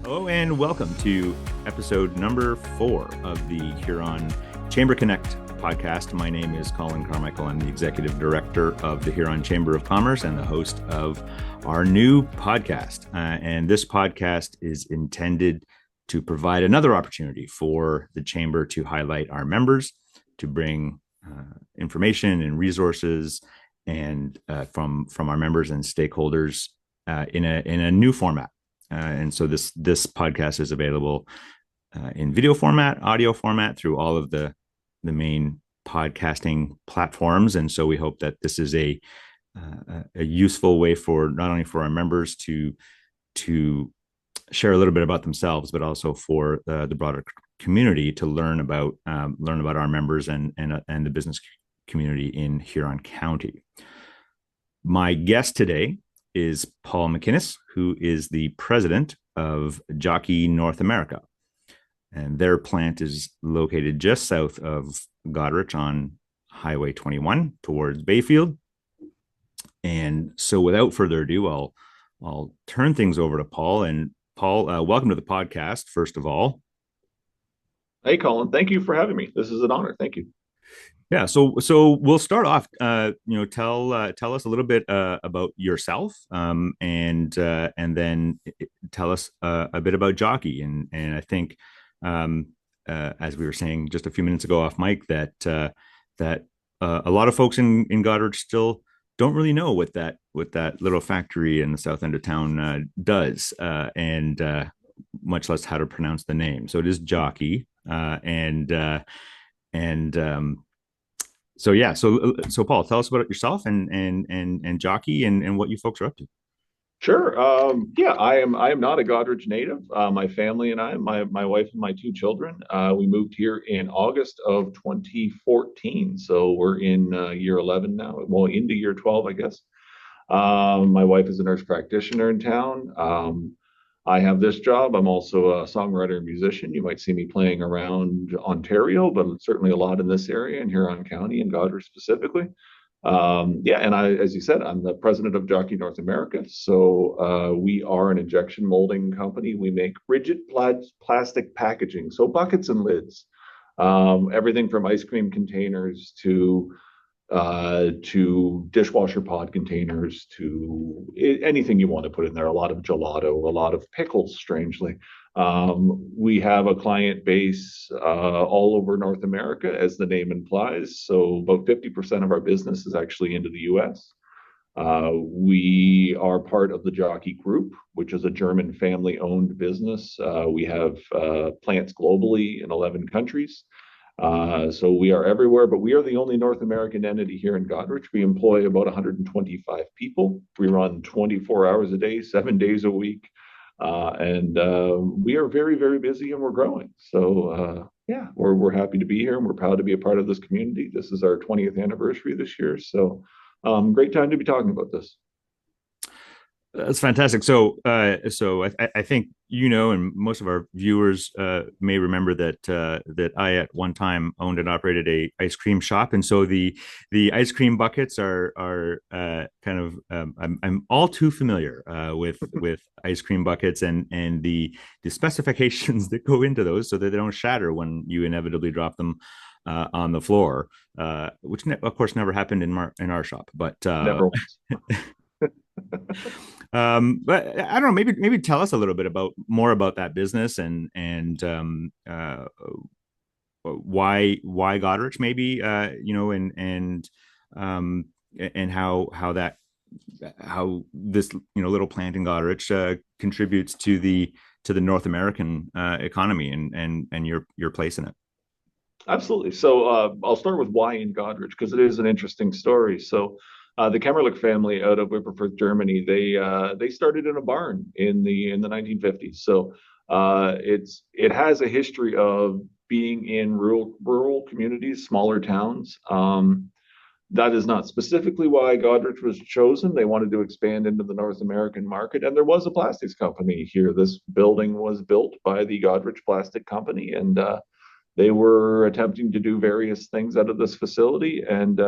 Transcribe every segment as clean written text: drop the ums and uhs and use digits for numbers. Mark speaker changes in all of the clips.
Speaker 1: Hello and welcome to episode number 4 of the Huron Chamber Connect podcast. My name is Colin Carmichael. I'm the executive director of the Huron Chamber of Commerce and the host of our new podcast. And this podcast is intended to provide another opportunity for the Chamber to highlight our members, to bring information and resources and from our members and stakeholders in a new format. And so this podcast is available in video format, audio format through all of the main podcasting platforms. And so we hope that this is a useful way for not only for our members to share a little bit about themselves, but also for the broader community to learn about our members and the business community in Huron County. My guest today is Paul McInnis, who is the president of Jokey North America. And their plant is located just south of Goderich on Highway 21 towards Bayfield. And so without further ado, I'll turn things over to Paul. And Paul, welcome to the podcast, first of all.
Speaker 2: Hey, Colin, thank you for having me. This is an honor. Thank you.
Speaker 1: Yeah, so we'll start off. Tell us a little bit about yourself, and then tell us a bit about Jokey. And I think, as we were saying just a few minutes ago off mic, that a lot of folks in Goderich still don't really know what that little factory in the south end of town does, and much less how to pronounce the name. So it is Jokey, So Paul, tell us about yourself and Jokey and what you folks are up to.
Speaker 2: Sure. I am not a Goderich native. My family and I, my wife and my 2 children, we moved here in August of 2014. So we're in year 11 now. Well, into year 12, I guess. My wife is a nurse practitioner in town. I have this job. I'm also a songwriter and musician. You might see me playing around Ontario, but certainly a lot in this area in Huron County and Goderich specifically. And as you said, I'm the president of Jokey North America. So we are an injection molding company. We make rigid plastic packaging, so buckets and lids, everything from ice cream containers to dishwasher pod containers, to anything you want to put in there. A lot of gelato, a lot of pickles, strangely. We have a client base all over North America, as the name implies. So about 50% of our business is actually into the US. We are part of the Jokey Group, which is a German family-owned business. We have plants globally in 11 countries. So we are everywhere, but we are the only North American entity here in Goderich. We employ about 125 people. We run 24 hours a day, 7 days a week. We are very, very busy, and we're growing. So we're happy to be here, and we're proud to be a part of this community. This is our 20th anniversary this year. So great time to be talking about this.
Speaker 1: That's fantastic. So I think and most of our viewers may remember that I at one time owned and operated a ice cream shop, and so the ice cream buckets are kind of I'm all too familiar with ice cream buckets and the specifications that go into those so that they don't shatter when you inevitably drop them on the floor, which of course never happened in our shop, but
Speaker 2: Never once.
Speaker 1: But I don't know, maybe tell us a little bit more about that business and why Goderich, maybe, and how this little plant in Goderich contributes to the North American economy and your place in it.
Speaker 2: Absolutely. So I'll start with why in Goderich, because it is an interesting story. So the Kemmerlich family out of Wipperfürth, Germany, they started in a barn in the 1950s. So it has a history of being in rural communities, smaller towns. That is not specifically why Goderich was chosen. They wanted to expand into the North American market, and there was a plastics company here. This building was built by the Goderich Plastic Company, and they were attempting to do various things out of this facility, and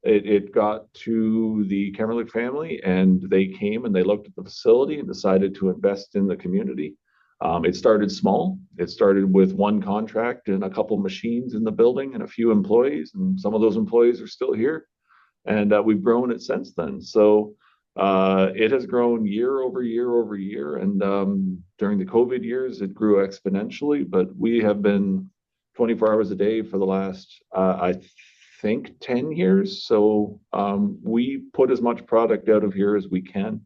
Speaker 2: it got to the Kemmerlich family, and they came and they looked at the facility and decided to invest in the community. It started small. It started with one contract and a couple machines in the building and a few employees, and some of those employees are still here. And we've grown it since then. So it has grown year over year over year. And during the COVID years, it grew exponentially. But we have been 24 hours a day for the last, I think, 10 years. So we put as much product out of here as we can.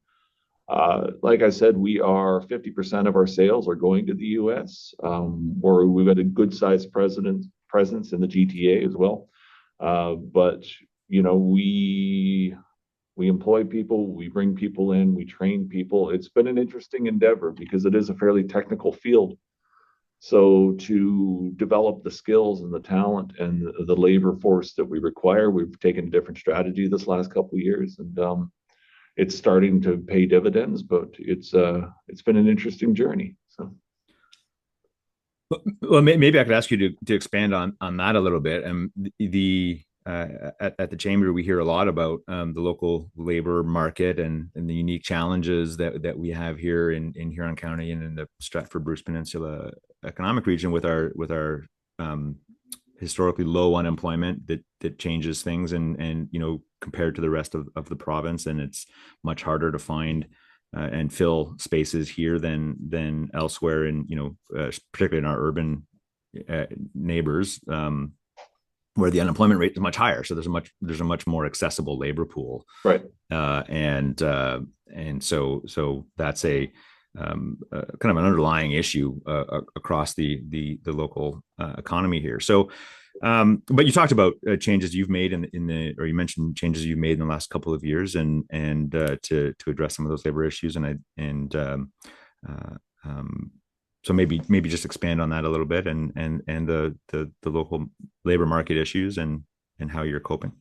Speaker 2: Like I said, we are 50% of our sales are going to the US, or we've got a good sized presence in the GTA as well. But you know, we employ people, we bring people in, we train people. It's been an interesting endeavor because it is a fairly technical field. So to develop the skills and the talent and the labor force that we require, we've taken a different strategy this last couple of years, and it's starting to pay dividends. But it's been an interesting journey. So.
Speaker 1: Well, maybe I could ask you to expand on that a little bit. And at the chamber, we hear a lot about the local labor market and the unique challenges that we have here in Huron County and in the Stratford Bruce Peninsula economic region with our historically low unemployment that changes things, and you know, compared to the rest of the province, and it's much harder to find and fill spaces here than elsewhere, in, you know, particularly in our urban neighbors, where the unemployment rate is much higher. So there's a much more accessible labor pool,
Speaker 2: Right.
Speaker 1: And so that's a kind of an underlying issue across the local economy here. So, but you talked about changes you've made or you mentioned changes you've made in the last couple of years, and to address some of those labor issues, so maybe just expand on that a little bit, and the local labor market issues and how you're coping.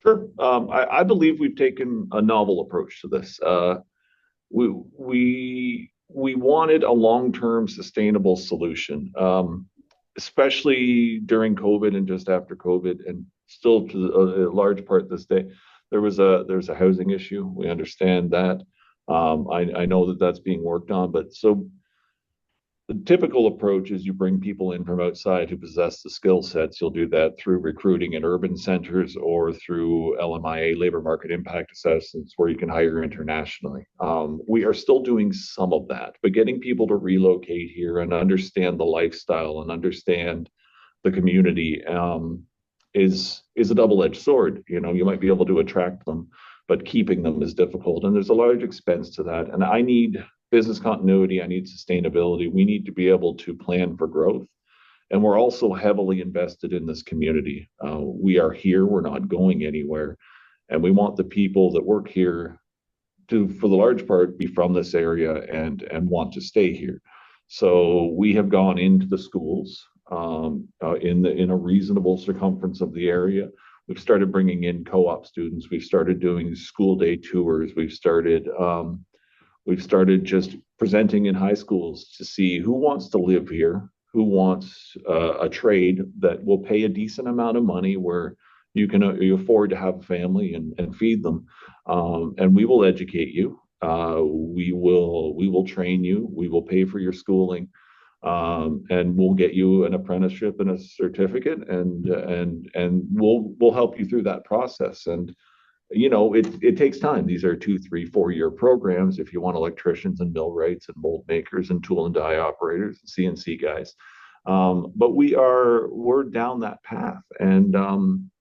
Speaker 2: Sure. I believe we've taken a novel approach to this. We wanted a long-term sustainable solution, especially during COVID and just after COVID, and still to a large part this day. There's a housing issue. We understand that. I know that that's being worked on, but so the typical approach is you bring people in from outside who possess the skill sets. You'll do that through recruiting in urban centers or through LMIA, labor market impact assessments, where you can hire internationally. We are still doing some of that, but getting people to relocate here and understand the lifestyle and understand the community is a double-edged sword. You know, you might be able to attract them, but keeping them is difficult, and there's a large expense to that. And I need business continuity, I need sustainability. We need to be able to plan for growth. And we're also heavily invested in this community. We are here, we're not going anywhere. And we want the people that work here to, for the large part, be from this area and want to stay here. So we have gone into the schools in a reasonable circumference of the area. We've started bringing in co-op students. We've started doing school day tours. We've started just presenting in high schools to see who wants to live here, who wants a trade that will pay a decent amount of money, where you afford to have a family and feed them. And we will educate you. We will train you. We will pay for your schooling. And we'll get you an apprenticeship and a certificate, and we'll help you through that process. And you know, it takes time. These are 2, 3, 4 year programs. If you want electricians and millwrights and mold makers and tool and die operators and CNC guys, but we're down that path, and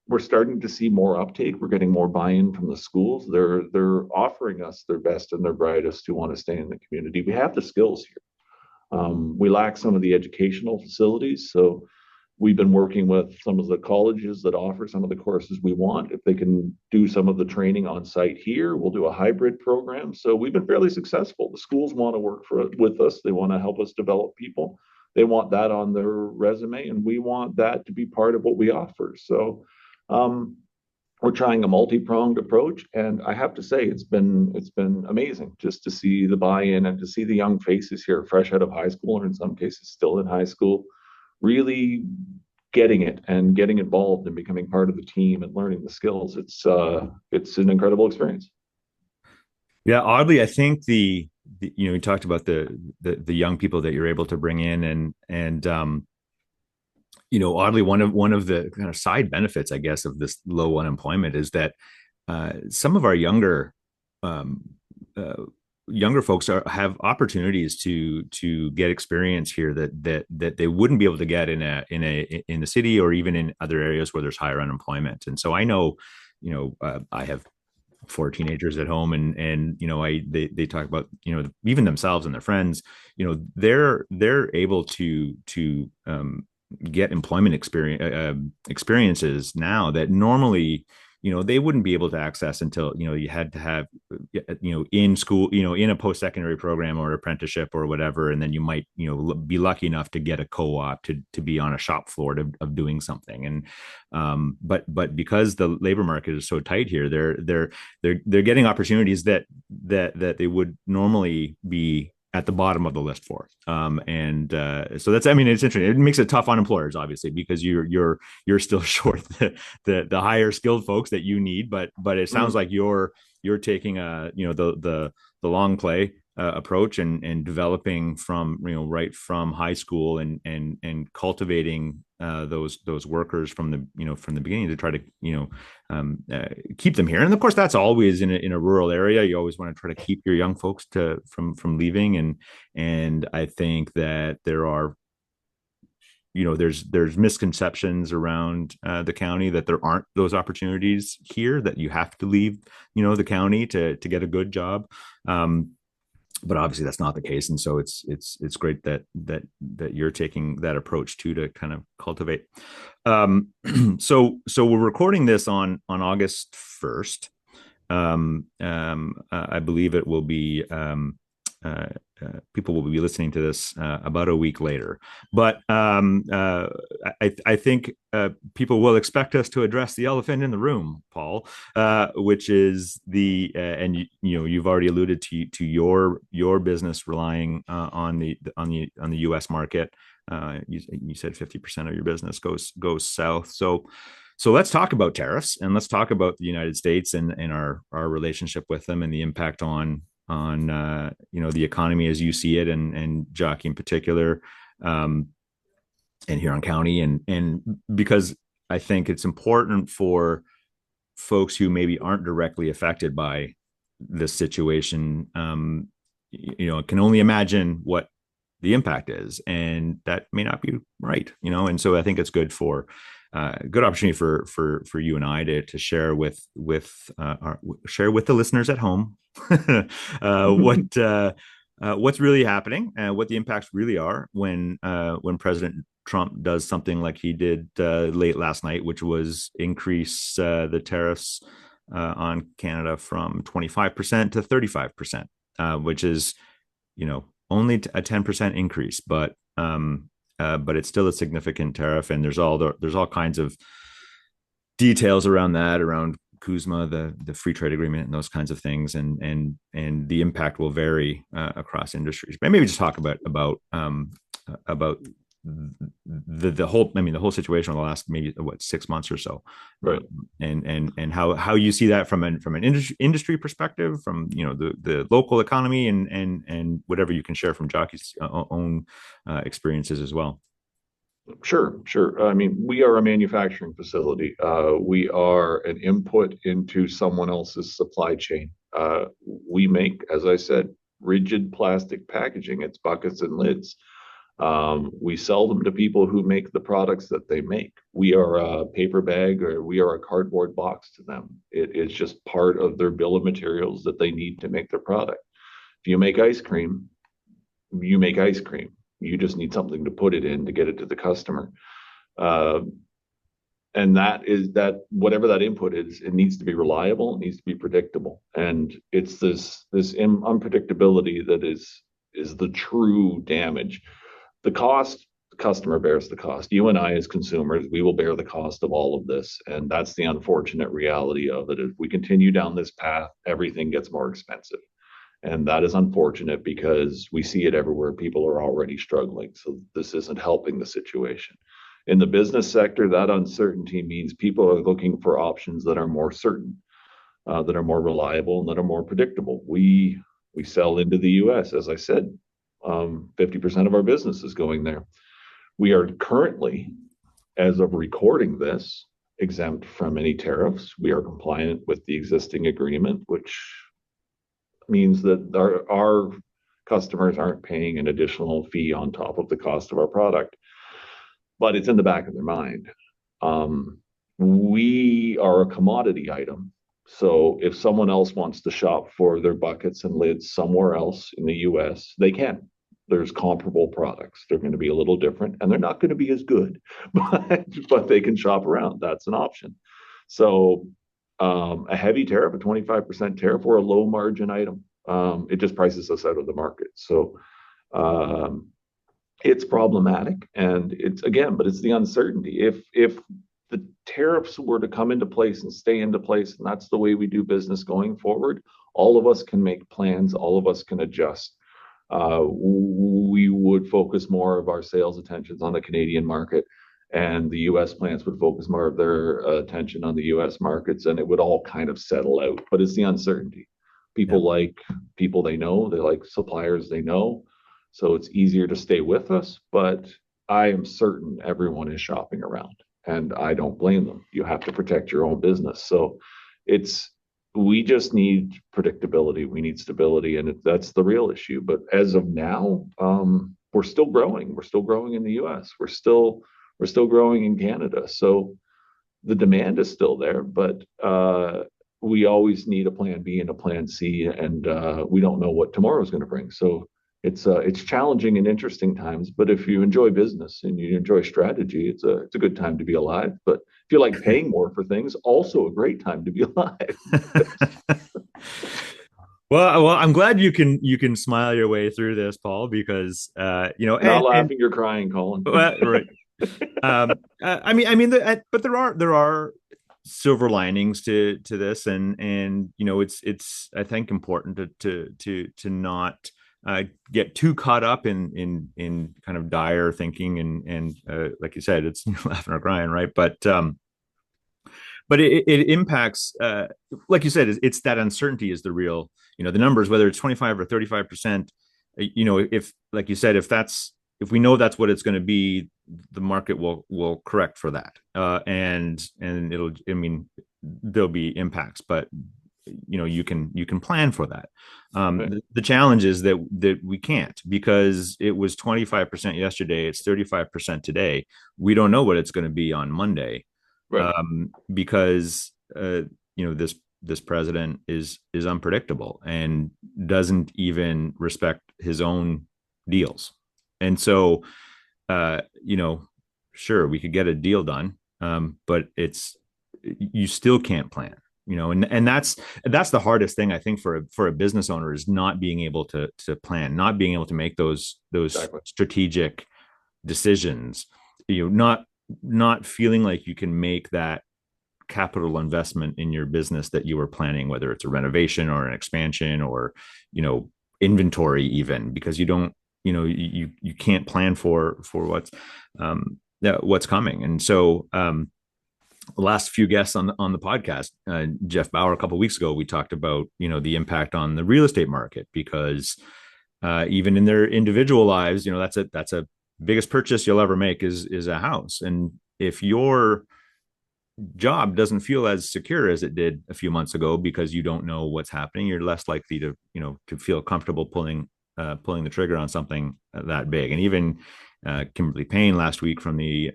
Speaker 2: we're starting to see more uptake. We're getting more buy-in from the schools. They're offering us their best and their brightest who want to stay in the community. We have the skills here. We lack some of the educational facilities, so we've been working with some of the colleges that offer some of the courses we want. If they can do some of the training on site here, we'll do a hybrid program. So we've been fairly successful. The schools want to work with us. They want to help us develop people. They want that on their resume, and we want that to be part of what we offer. So we're trying a multi-pronged approach, and I have to say it's been amazing just to see the buy-in and to see the young faces here, fresh out of high school, or in some cases still in high school, really getting it and getting involved and becoming part of the team and learning the skills. It's an incredible experience.
Speaker 1: Yeah, oddly, I think the you talked about the young people that you're able to bring in, and oddly, one of the kind of side benefits, I guess, of this low unemployment is that some of our um, uh, younger folks have opportunities to get experience here that they wouldn't be able to get in the city or even in other areas where there's higher unemployment. And so I know, I have four teenagers at home, and they talk about, even themselves and their friends, they're able to get employment experiences now that normally they wouldn't be able to access until you had to have in school, in a post-secondary program or apprenticeship or whatever, and then you might be lucky enough to get a co-op to be on a shop floor of doing something. And but because the labor market is so tight here, they're getting opportunities that they would normally be at the bottom of the list for. And so that's, I mean, it's interesting. It makes it tough on employers, obviously, because you're still short the higher skilled folks that you need. But it sounds like you're taking the long play approach, and developing from right from high school, and cultivating those workers from the beginning to try to keep them here. And of course, that's always in a rural area. You always want to try to keep your young folks from leaving. And I think that there are there's misconceptions around the county, that there aren't those opportunities here, that you have to leave the county to get a good job. But obviously that's not the case, and so it's great that you're taking that approach too, to kind of cultivate. So we're recording this on August 1st. I believe it will be people will be listening to this about a week later. But I think people will expect us to address the elephant in the room, Paul, which is and you've already alluded to your business relying on the U.S. market. You said 50% of your business goes south. So let's talk about tariffs, and let's talk about the United States and our relationship with them, and the impact on the economy as you see it, and Jokey in particular, and Huron County, and because I think it's important for folks who maybe aren't directly affected by this situation, can only imagine what the impact is, and that may not be right, and so I think it's good for good opportunity for you and I to share with the listeners at home what's really happening, and what the impacts really are when President Trump does something like he did late last night, which was increase the tariffs on Canada from 25% to 35%, which is only a 10% increase, but it's still a significant tariff, and there's all kinds of details around that, around CUSMA, the free trade agreement, and those kinds of things, and the impact will vary across industries. But maybe just talk about the whole situation in the last maybe 6 months or so,
Speaker 2: right?
Speaker 1: And how you see that from an industry perspective, from the local economy, and whatever you can share from Jokey's own experiences as well.
Speaker 2: Sure. I mean, we are a manufacturing facility. We are an input into someone else's supply chain. We make, as I said, rigid plastic packaging. It's buckets and lids. We sell them to people who make the products that they make. We are a paper bag, or we are a cardboard box to them. It is just part of their bill of materials that they need to make their product. If you make ice cream, you make ice cream. You just need something to put it in to get it to the customer. And that is that whatever that input is, it needs to be reliable, it needs to be predictable. And it's this unpredictability that is the true damage. The cost, the customer bears the cost. You and I, as consumers, we will bear the cost of all of this. And that's the unfortunate reality of it. If we continue down this path, everything gets more expensive. And that is unfortunate, because we see it everywhere. People are already struggling. So this isn't helping the situation. In the business sector, that uncertainty means people are looking for options that are more certain, that are more reliable, and that are more predictable. We We sell into the US. As I said, 50% of our business is going there. We are currently, as of recording this, exempt from any tariffs. We are compliant with the existing agreement, which means that our customers aren't paying an additional fee on top of the cost of our product. But it's in the back of their mind. We are a commodity item. So if someone else wants to shop for their buckets and lids somewhere else in the US, they can. There's comparable products. They're going to be a little different and they're not going to be as good, but they can shop around. That's an option. So a heavy tariff, a 25% tariff, or a low margin item, it just prices us out of the market. So it's problematic, and it's but it's the uncertainty. If the tariffs were to come into place and stay into place, and that's the way we do business going forward, all of us can make plans, all of us can adjust. We would focus more of our sales attentions on the Canadian market, and the US plants would focus more of their attention on the US markets, and it would all kind of settle out. But it's the uncertainty. People like people they know, they like suppliers they know. So it's easier to stay with us, but I am certain everyone is shopping around, and I don't blame them. You have to protect your own business. So we just need predictability. We need stability, and that's the real issue. But as of now, we're still growing. We're still growing in the US. We're still growing in Canada. So the demand is still there, but we always need a plan B and a plan C, and we don't know what tomorrow is going to bring. So it's challenging and interesting times, but if you enjoy business and you enjoy strategy, it's a good time to be alive. But if you like paying more for things, also a great time to be alive.
Speaker 1: Well, I'm glad you can smile your way through this, Paul, because
Speaker 2: not laughing, you're crying, Colin.
Speaker 1: Right. But there are silver linings to this, and it's I think important to not get too caught up in kind of dire thinking, and like you said, it's laughing or crying, right? But it impacts, like you said, it's that uncertainty is the real, the numbers, whether it's 25 or 35%. If, like you said, if we know that's what it's going to be, the market will correct for that, and there'll be impacts, but you can plan for that. Right. The challenge is that we can't, because it was 25% yesterday, it's 35% today. We don't know what it's going to be on Monday, right? Because this president is unpredictable and doesn't even respect his own deals. And so sure, we could get a deal done, but you still can't plan. And that's the hardest thing, I think, for a business owner, is not being able to plan, not being able to make those exactly strategic decisions, not feeling like you can make that capital investment in your business that you were planning, whether it's a renovation or an expansion or inventory, even, because you don't you can't plan for what's coming. And so the last few guests on the podcast, Jeff Bauer, a couple of weeks ago, we talked about the impact on the real estate market, because even in their individual lives, that's a biggest purchase you'll ever make is a house. And if your job doesn't feel as secure as it did a few months ago, because you don't know what's happening, you're less likely to feel comfortable pulling the trigger on something that big. And even Kimberly Payne last week from the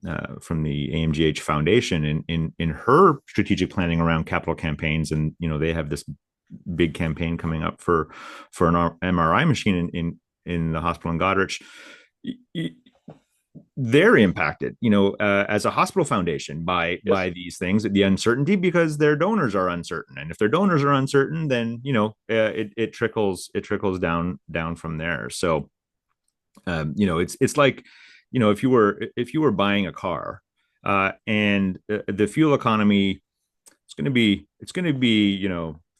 Speaker 1: AMGH Foundation, in her strategic planning around capital campaigns, and they have this big campaign coming up for an MRI machine in the hospital in Goderich. They're impacted, as a hospital foundation by these things, the uncertainty, because their donors are uncertain, and if their donors are uncertain, then it trickles down from there. So it's like, if you were buying a car, and the fuel economy, it's going to be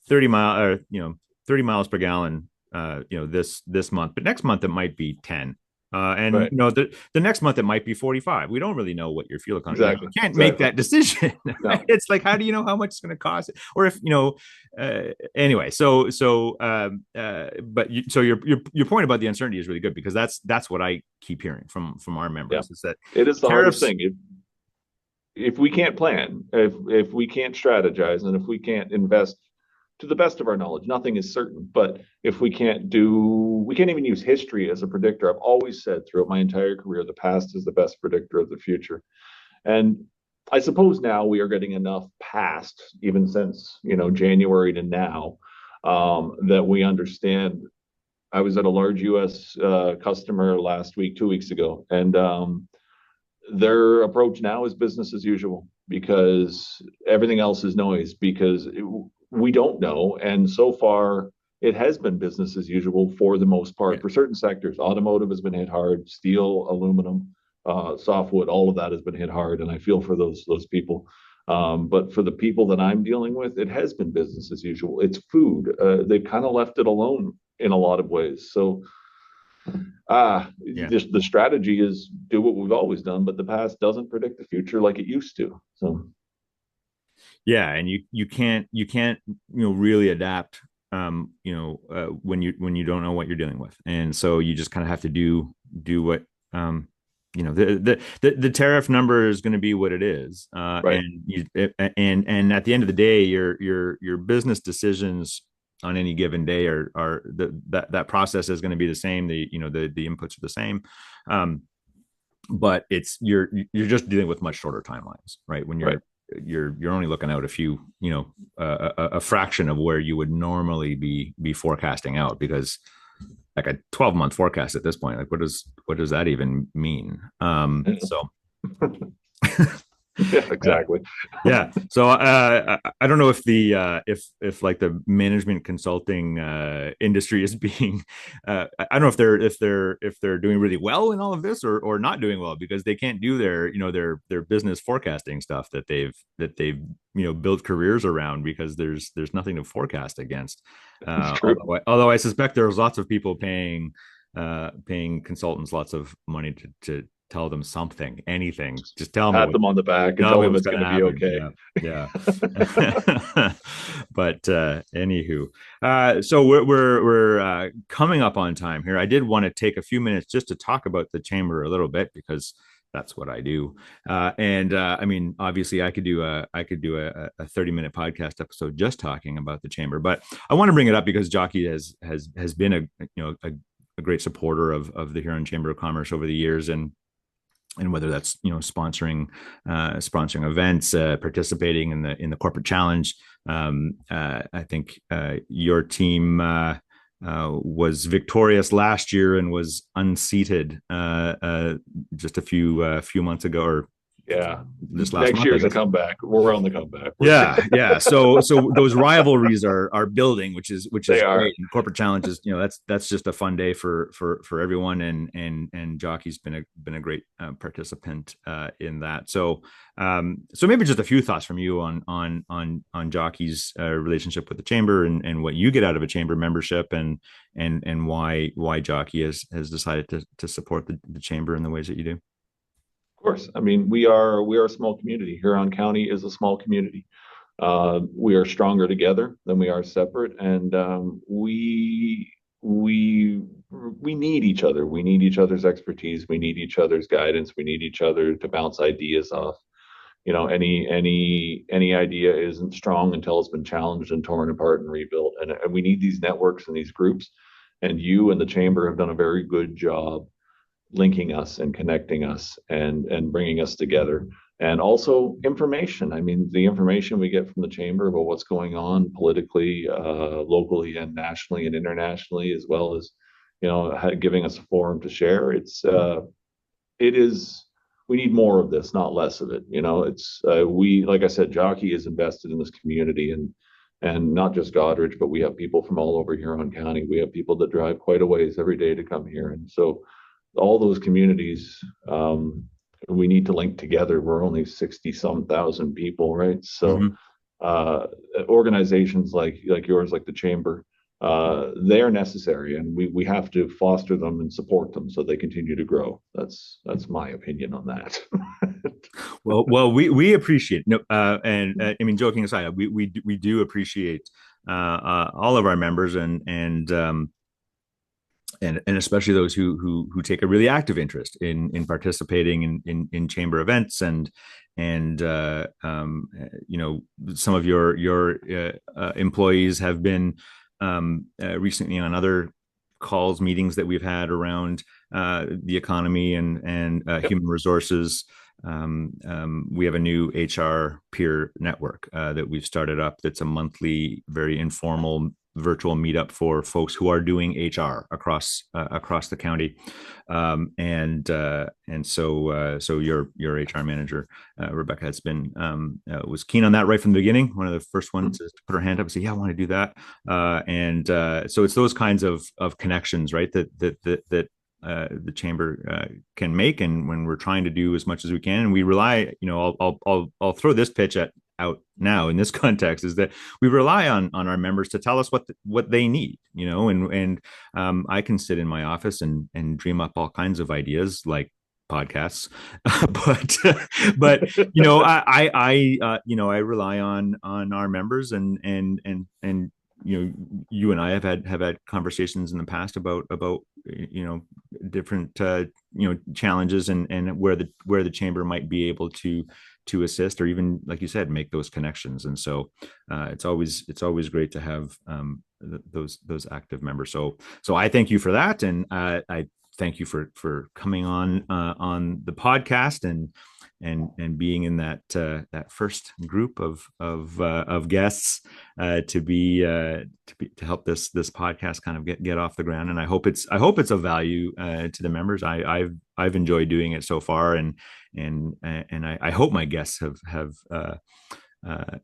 Speaker 1: 30 miles per gallon this month, but next month it might be 10. And
Speaker 2: Right.
Speaker 1: the next month it might be 45. We don't really know what your fuel economy.
Speaker 2: Exactly.
Speaker 1: You can't make
Speaker 2: Exactly.
Speaker 1: that decision. Right?
Speaker 2: No.
Speaker 1: It's like, how do you know how much it's going to cost? Or if anyway. But your point about the uncertainty is really good, because that's what I keep hearing from our
Speaker 2: Yeah.
Speaker 1: members, is that
Speaker 2: It is the hardest
Speaker 1: tariffs.
Speaker 2: thing. If we can't plan, if we can't strategize, and if we can't invest to the best of our knowledge, nothing is certain. But if we can't even use history as a predictor. I've always said throughout my entire career, the past is the best predictor of the future. And I suppose now we are getting enough past, even since January to now, that we understand. I was at a large U.S. Customer last week, 2 weeks ago, and their approach now is business as usual, because everything else is noise, because we don't know. And so far, it has been business as usual for the most
Speaker 1: Yeah.
Speaker 2: part. For certain sectors, automotive has been hit hard, steel, aluminum, softwood, all of that has been hit hard. And I feel for those people. But for the people that I'm dealing with, it has been business as usual. It's food. They've kind of left it alone in a lot of ways. So
Speaker 1: Yeah.
Speaker 2: just the strategy is do what we've always done, but the past doesn't predict the future like it used to. So
Speaker 1: Yeah, and you can't really adapt, when you don't know what you're dealing with. And so you just kind of have to do what, the tariff number is going to be what it is.
Speaker 2: right.
Speaker 1: And at the end of the day, your business decisions on any given day are that process is going to be the same. The inputs are the same. But you're just dealing with much shorter timelines, right? When
Speaker 2: Right.
Speaker 1: you're only looking out a few, a fraction of where you would normally be forecasting out, because like a 12-month forecast at this point, like what does that even mean? So
Speaker 2: Yeah,
Speaker 1: yeah.
Speaker 2: exactly.
Speaker 1: Yeah. So I don't know if if like the management consulting industry is being I don't know if they're doing really well in all of this, or not doing well, because they can't do their business forecasting stuff that they've built careers around, because there's nothing to forecast against.
Speaker 2: It's true.
Speaker 1: Although I suspect there's lots of people paying consultants lots of money to tell them something, anything. Just
Speaker 2: Pat them on the back and
Speaker 1: tell
Speaker 2: tell
Speaker 1: me
Speaker 2: them
Speaker 1: what's
Speaker 2: it's
Speaker 1: going
Speaker 2: going
Speaker 1: to
Speaker 2: to be
Speaker 1: happen.
Speaker 2: okay.
Speaker 1: Yeah, yeah. But anywho, so we're coming up on time here. I did want to take a few minutes just to talk about the chamber a little bit, because that's what I do. And I mean, obviously, I could do a 30-minute podcast episode just talking about the chamber, but I want to bring it up because Jokey has been a great supporter of the Huron Chamber of Commerce over the years, and whether that's sponsoring events, participating in the corporate challenge. I think your team was victorious last year and was unseated just a few months ago, or
Speaker 2: Yeah.
Speaker 1: this last
Speaker 2: Next
Speaker 1: month, I
Speaker 2: year's a
Speaker 1: guess.
Speaker 2: comeback. We're on the comeback.
Speaker 1: Yeah. So those rivalries are building, which
Speaker 2: They
Speaker 1: is
Speaker 2: are.
Speaker 1: great. And corporate challenges, that's just a fun day for everyone. And Jockey's been a great participant in that. So maybe just a few thoughts from you on Jockey's relationship with the chamber, and what you get out of a chamber membership, and why Jockey has decided to support the chamber in the ways that you do.
Speaker 2: Of course. I mean, we are a small community. Huron County is a small community. We are stronger together than we are separate, and we need each other. We need each other's expertise. We need each other's guidance. We need each other to bounce ideas off. Any idea isn't strong until it's been challenged and torn apart and rebuilt. And we need these networks and these groups. And you and the chamber have done a very good job linking us and connecting us and bringing us together. And also information. I mean, the information we get from the chamber about what's going on politically, locally and nationally and internationally, as well as giving us a forum to share. It is, we need more of this, not less of it. It's we, like I said, Jockey is invested in this community, and not just Goderich, but we have people from all over Huron County. We have people that drive quite a ways every day to come here, and so all those communities, we need to link together. We're only 60 some thousand people, right? So
Speaker 1: Mm-hmm.
Speaker 2: organizations like yours, like the chamber, they are necessary, and we have to foster them and support them so they continue to grow. That's my opinion on that.
Speaker 1: We appreciate no, and I mean, joking aside, we do appreciate all of our members and especially those who take a really active interest in participating in chamber events and some of your employees have been recently on other meetings that we've had around the economy and
Speaker 2: Yep.
Speaker 1: human resources. We have a new HR peer network that we've started up. That's a monthly, very informal virtual meetup for folks who are doing HR across the county, so your HR manager Rebecca has been was keen on that right from the beginning. One of the first ones to put her hand up and say, "Yeah, I want to do that." So it's those kinds of connections, right? That the chamber can make, and when we're trying to do as much as we can, and we rely, I'll throw this pitch out now in this context, is that we rely on our members to tell us what they need, and I can sit in my office and dream up all kinds of ideas like podcasts, but I rely on our members and you and I have had conversations in the past about different challenges and where the chamber might be able to assist, or even, like you said, make those connections. And so it's always great to have those active members. So I thank you for that, and I thank you for coming on the podcast and being in that first group of guests to help this podcast kind of get off the ground. And I hope it's of value to the members. I've enjoyed doing it so far, and I hope my guests have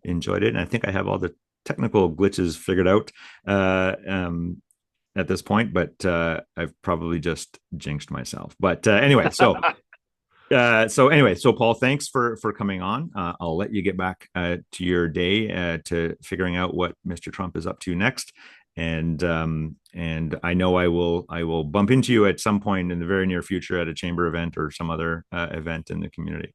Speaker 1: enjoyed it. And I think I have all the technical glitches figured out at this point, but I've probably just jinxed myself. But anyway, so Paul, thanks for coming on. I'll let you get back to your day, to figuring out what Mr. Trump is up to next. And I know I will bump into you at some point in the very near future at a chamber event or some other event in the community.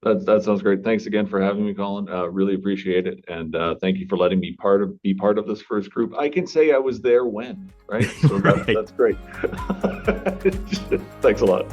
Speaker 2: That sounds great. Thanks again for having me, Colin. Really appreciate it, and thank you for letting me be part of this first group. I can say I was there when, right? So
Speaker 1: Right.
Speaker 2: that's great. Thanks a lot.